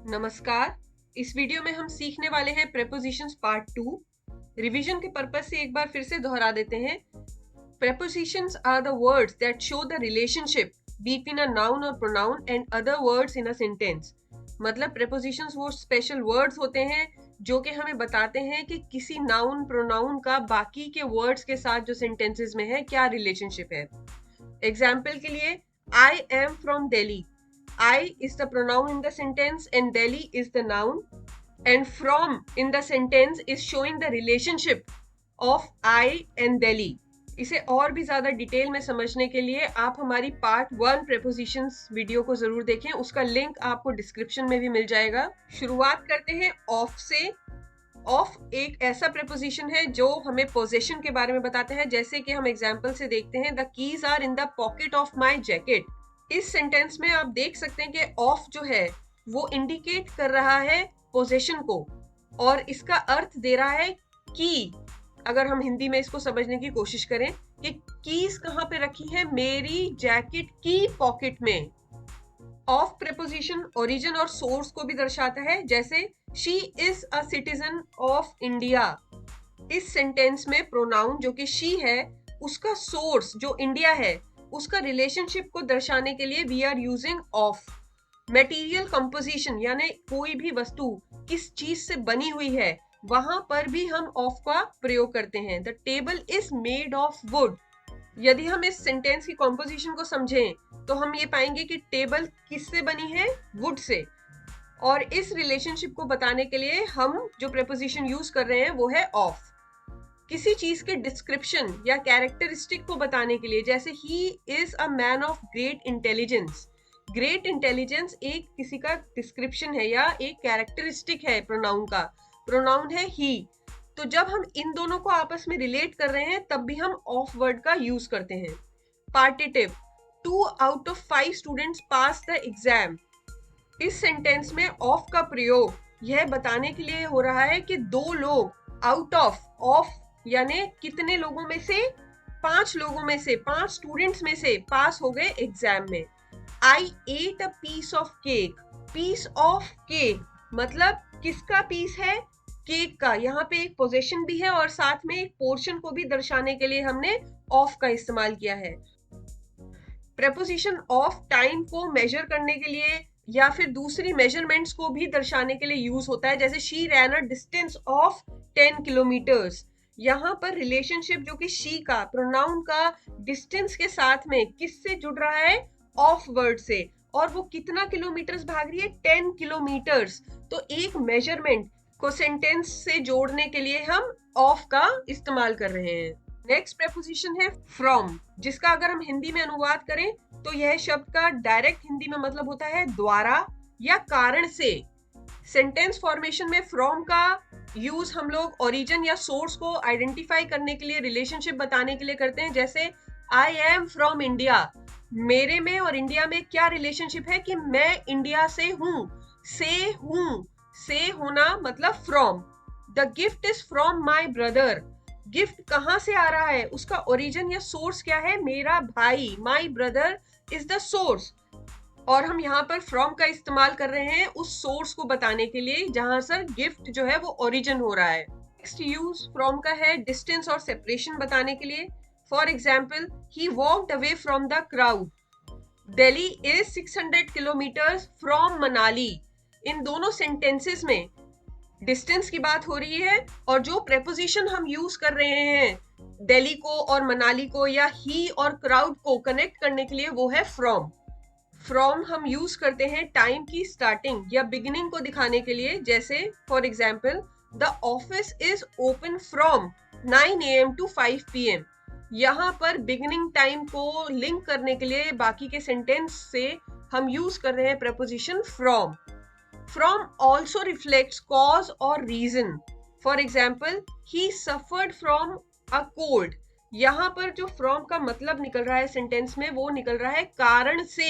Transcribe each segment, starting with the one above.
नमस्कार। इस वीडियो में हम सीखने वाले हैं प्रेपोजिशंस पार्ट 2। रिवीजन के पर्पस से एक बार फिर से दोहरा देते हैं। Prepositions are the words that show the relationship between a noun or pronoun and other words in a sentence। मतलब prepositions वो स्पेशल वर्ड्स होते हैं जो कि हमें बताते हैं कि किसी नाउन प्रोनाउन का बाकी के वर्ड्स के साथ जो सेंटेंसेस में है क्या रिलेशनशिप है। एग्जाम्पल के लिए, I am from Delhi. I is the pronoun in the sentence and Delhi is the noun, and from in the sentence is showing the relationship of I and Delhi। इसे और भी ज्यादा डिटेल में समझने के लिए आप हमारी पार्ट 1 प्रेपोजिशंस वीडियो को जरूर देखें, उसका लिंक आपको डिस्क्रिप्शन में भी मिल जाएगा। शुरुआत करते हैं ऑफ से। ऑफ एक ऐसा प्रेपोजिशन है जो हमें पोजेशन के बारे में बताता है, जैसे कि हम एग्जाम्पल से देखते हैं, the keys are in the pocket of my jacket. इस सेंटेंस में आप देख सकते हैं कि ऑफ जो है वो इंडिकेट कर रहा है पोजेशन को और इसका अर्थ दे रहा है की। अगर हम हिंदी में इसको समझने की कोशिश करें कि कीज कहाँ पे रखी है, मेरी जैकेट की पॉकेट में। ऑफ प्रेपोजिशन ओरिजिन और सोर्स को भी दर्शाता है, जैसे she is a citizen of India. इस सेंटेंस में प्रोनाउन जो कि शी है उसका सोर्स जो इंडिया है उसका रिलेशनशिप को दर्शाने के लिए we are using of. Material composition यानी कोई भी वस्तु किस चीज से बनी हुई है वहां पर भी हम ऑफ का प्रयोग करते हैं। The table is made of would. यदि हम इस सेंटेंस की कॉम्पोजिशन को समझें तो हम ये पाएंगे कि टेबल किससे बनी है, वुड से। और इस रिलेशनशिप को बताने के लिए हम जो प्रेपोजिशन यूज कर रहे हैं वो है ऑफ। किसी चीज के डिस्क्रिप्शन या कैरेक्टरिस्टिक को बताने के लिए, जैसे he is a man of great intelligence. Great intelligence एक किसी का डिस्क्रिप्शन है या एक कैरेक्टरिस्टिक है प्रोनाउन का। प्रोनाउन है ही। तो जब हम इन दोनों को आपस में रिलेट कर रहे हैं तब भी हम ऑफ वर्ड का यूज करते हैं। पार्टिटिव, 2 out of 5 students pass the exam. इस सेंटेंस में ऑफ का प्रयोग यह बताने के लिए हो रहा है कि 2 लोग आउट ऑफ यानी कितने लोगों में से, 5 लोगों में से, 5 स्टूडेंट्स में से पास हो गए एग्जाम में। I ate a piece of cake. Piece of cake मतलब किसका पीस है, केक का। यहाँ पे एक पोजेशन भी है और साथ में एक पोर्शन को भी दर्शाने के लिए हमने ऑफ का इस्तेमाल किया है। प्रेपोजिशन ऑफ टाइम को मेजर करने के लिए या फिर दूसरी मेजरमेंट्स को भी दर्शाने के लिए यूज होता है, जैसे she rain a distance of 10 kilometres. यहाँ पर रिलेशनशिप जो कि शी का प्रोनाउन का डिस्टेंस के साथ में किससे जुड़ रहा है, ऑफ वर्ड से। और वो कितना किलोमीटर्स भाग रही है, 10 किलोमीटर्स। तो एक मेजरमेंट को सेंटेंस से जोड़ने के लिए हम ऑफ का इस्तेमाल कर रहे हैं। नेक्स्ट प्रेपोजिशन है फ्रॉम, जिसका अगर हम हिंदी में अनुवाद करें तो यह शब्द का डायरेक्ट हिंदी में मतलब होता है द्वारा या कारण से। सेंटेंस फॉर्मेशन में फ्रॉम का यूज हम लोग ओरिजिन या सोर्स को आइडेंटिफाई करने के लिए, रिलेशनशिप बताने के लिए करते हैं, जैसे आई एम फ्रॉम इंडिया। मेरे में और इंडिया में क्या रिलेशनशिप है कि मैं इंडिया से हूं। से होना मतलब from. The gift is from my brother. Gift कहां से आ रहा है, उसका ओरिजिन या सोर्स क्या है, मेरा भाई। My brother is the source. और हम यहाँ पर फ्रॉम का इस्तेमाल कर रहे हैं उस सोर्स को बताने के लिए जहां से गिफ्ट जो है वो ओरिजिन हो रहा है। नेक्स्ट यूज फ्रॉम का है डिस्टेंस और सेपरेशन बताने के लिए। For example, he walked away from the crowd. Delhi is 600 kilometres from Manali. इन दोनों सेंटेंसेस में डिस्टेंस की बात हो रही है और जो प्रेपोजिशन हम यूज कर रहे हैं दिल्ली को और मनाली को या ही और क्राउड को कनेक्ट करने के लिए वो है फ्रॉम। फ्रॉम हम यूज करते हैं टाइम की स्टार्टिंग या बिगिनिंग को दिखाने के लिए, जैसे for example, the office is open from 9 AM to 5 PM। यहाँ पर बिगिनिंग टाइम को लिंक करने के लिए बाकी के सेंटेंस से हम यूज कर रहे हैं preposition from. From also reflects cause or reason. For example, he suffered from a cold. यहाँ पर जो from का मतलब निकल रहा है सेंटेंस में वो निकल रहा है कारण से।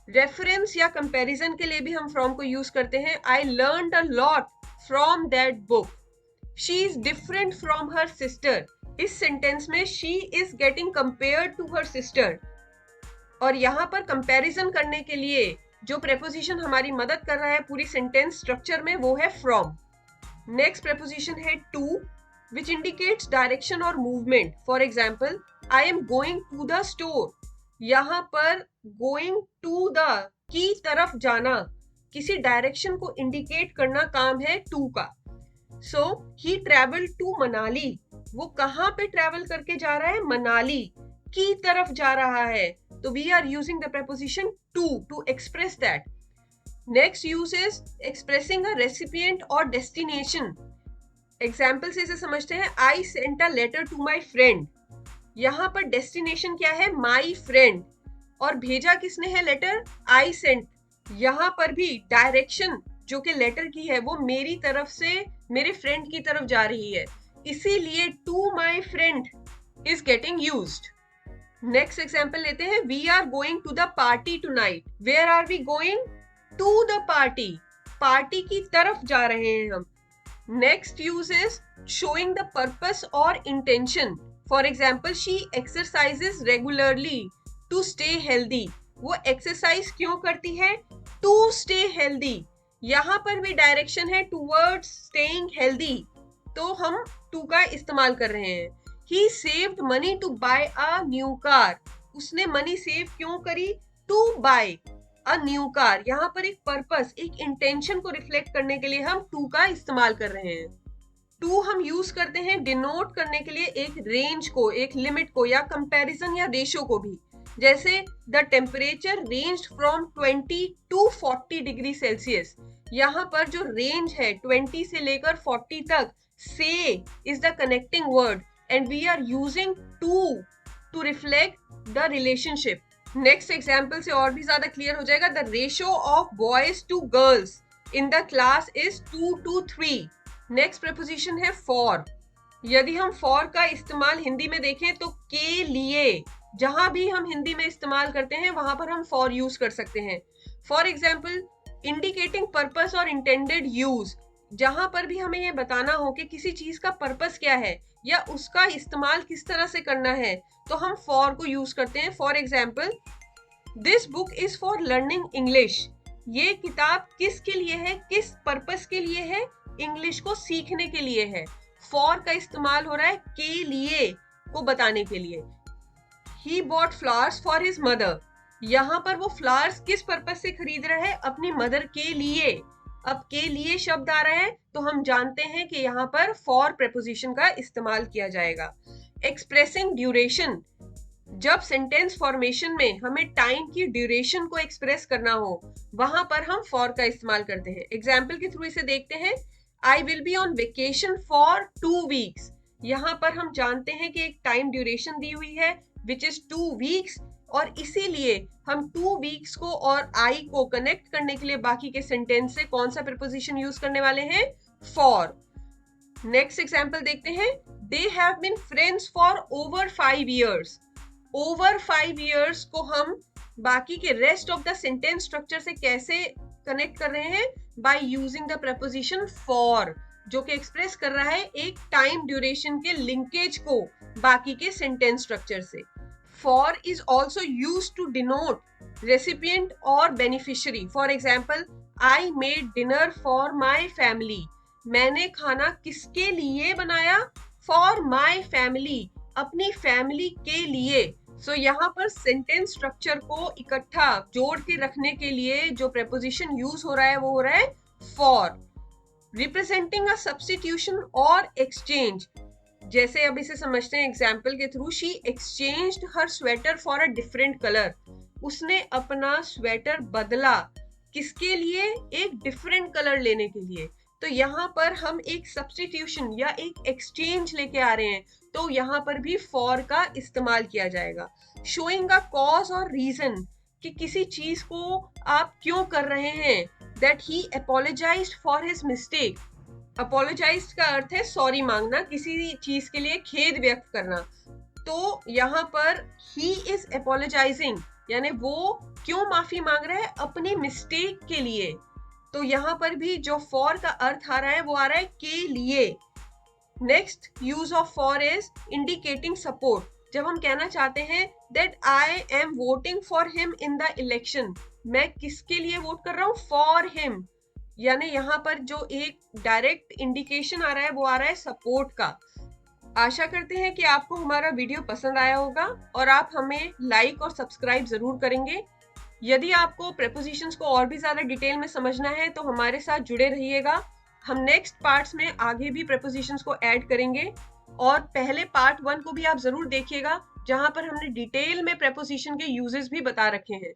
रेफरेंस या कंपैरिजन के लिए भी हम from को यूज करते हैं। I learned a lot from that book. She is different from her sister. इस सेंटेंस में she is getting compared to her sister। और यहाँ पर कंपैरिजन करने के लिए जो प्रेपोजिशन हमारी मदद कर रहा है पूरी सेंटेंस स्ट्रक्चर में वो है फ्रॉम। नेक्स्ट प्रेपोजिशन है टू, विच इंडिकेट्स डायरेक्शन और movement. For example, I am going to the store. यहाँ पर गोइंग टू द की तरफ जाना, किसी डायरेक्शन को इंडिकेट करना काम है टू का। सो ही ट्रेवल टू मनाली, वो कहाँ पे ट्रेवल करके जा रहा है? मनाली की तरफ जा रहा है। तो we are using the preposition to express that. Next use is expressing a recipient or destination. Example से इसे समझते हैं, I sent a letter to my friend. यहाँ पर डेस्टिनेशन क्या है? My friend. और भेजा किसने है लेटर? I sent. यहाँ पर भी डायरेक्शन जो कि लेटर की है वो मेरी तरफ से मेरे फ्रेंड की तरफ जा रही है, इसीलिए to my friend is getting used. Next example लेते हैं, we are going to the party tonight. Where are we going? To the party, party की तरफ जा रहे हैं हम। Next use is showing the purpose और intention. For example, she exercises regularly to stay healthy. वो एक्सरसाइज क्यों करती है? To stay healthy. यहाँ पर भी डायरेक्शन है टूवर्ड्स स्टेइंग हेल्दी, तो हम टू का इस्तेमाल कर रहे हैं। He saved money to buy a new car. उसने मनी सेव क्यों करी? To buy a new car. यहाँ पर एक पर्पस, एक इंटेंशन को रिफ्लेक्ट करने के लिए हम to का इस्तेमाल कर रहे हैं। to हम यूज करते हैं डिनोट करने के लिए एक रेंज को, एक लिमिट को, या कंपैरिजन या रेशो को भी। जैसे the temperature range from 20 to 40 degree Celsius. यहाँ पर जो रेंज है 20 से लेकर 40 तक, से is the connecting word and we are using to reflect the relationship. Next example से और भी ज्यादा क्लियर हो जाएगा, the ratio of boys to girls in the class is 2 to 3. Next preposition है for. यदि हम for का इस्तेमाल हिंदी में देखें तो के लिए, जहां भी हम हिंदी में इस्तेमाल करते हैं वहां पर हम for यूज कर सकते हैं। फॉर एग्जाम्पल, इंडिकेटिंग पर्पस और इंटेंडेड यूज, जहां पर भी हमें यह बताना हो कि किसी चीज का पर्पस क्या है या उसका इस्तेमाल किस तरह से करना है, तो हम फॉर को यूज करते हैं। For example, this book is for learning English. ये किताब किसके लिए है? किस पर्पस के लिए है? इंग्लिश को सीखने के लिए है। फॉर का इस्तेमाल हो रहा है के लिए को बताने के लिए। He bought flowers for his mother. यहाँ पर वो फ्लावर्स किस पर्पस से खरीद रहा है? अपनी मदर के लिए। अब के लिए शब्द आ रहा है तो हम जानते हैं कि यहाँ पर फॉर प्रेपोजिशन का इस्तेमाल किया जाएगा। एक्सप्रेसिंग ड्यूरेशन, जब सेंटेंस फॉर्मेशन में हमें टाइम की ड्यूरेशन को एक्सप्रेस करना हो वहां पर हम फॉर का इस्तेमाल करते हैं। एग्जाम्पल के थ्रू इसे देखते हैं, I will be on vacation for 2 weeks। यहाँ पर हम जानते हैं कि एक टाइम ड्यूरेशन दी हुई है विच इज 2 weeks, और इसीलिए हम 2 weeks को और आई को कनेक्ट करने के लिए बाकी के सेंटेंस से कौन सा प्रीपोजिशन यूज करने वाले हैं? फॉर। नेक्स्ट एग्जांपल देखते हैं, they have been friends for over 5 years। Over 5 years को हम बाकी के rest of the sentence structure से कैसे कनेक्ट कर रहे हैं? By using the preposition for, जो कि एक्सप्रेस कर रहा है एक टाइम ड्यूरेशन के लिंकेज को बाकी के सेंटेंस स्ट्रक्चर से। For is also used to denote recipient or beneficiary. For example, I made dinner for my family. मैंने खाना किसके लिए बनाया? For my family, अपनी फैमिली के लिए। So यहाँ पर सेंटेंस स्ट्रक्चर को इकट्ठा जोड़ के रखने के लिए जो प्रेपोजिशन यूज हो रहा है वो हो रहा है for. Representing a substitution or exchange. जैसे अब इसे समझते हैं एग्जाम्पल के through, she exchanged her sweater for a different colour. उसने अपना स्वेटर बदला किसके लिए? एक डिफरेंट कलर लेने के लिए। तो यहाँ पर हम एक सब्स्टिट्यूशन या एक एक्सचेंज लेके आ रहे हैं, तो यहाँ पर भी फॉर का इस्तेमाल किया जाएगा। शोइंग अ कॉज और रीजन, कि किसी चीज को आप क्यों कर रहे हैं। That he apologised for his mistake. Apologise का अर्थ है सॉरी मांगना, किसी चीज के लिए खेद व्यक्त करना। तो यहाँ पर ही इज अपोलोजाइजिंग, यानी वो क्यों माफी मांग रहा है? अपनी मिस्टेक के लिए। तो यहाँ पर भी जो फॉर का अर्थ आ रहा है वो आ रहा है के लिए। Next use of for is indicating support. जब हम कहना चाहते हैं that I am voting for him in the election, मैं किसके लिए वोट कर रहा हूँ? For him. यानी यहाँ पर जो एक डायरेक्ट इंडिकेशन आ रहा है वो आ रहा है सपोर्ट का। आशा करते हैं कि आपको हमारा वीडियो पसंद आया होगा और आप हमें लाइक और सब्सक्राइब जरूर करेंगे। यदि आपको प्रेपोजिशंस को और भी ज्यादा डिटेल में समझना है तो हमारे साथ जुड़े रहिएगा। हम नेक्स्ट पार्ट्स में आगे भी प्रेपोजिशंस को ऐड करेंगे और पहले पार्ट 1 को भी आप जरूर देखिएगा, जहां पर हमने डिटेल में प्रेपोजिशन के यूजेस भी बता रखे हैं।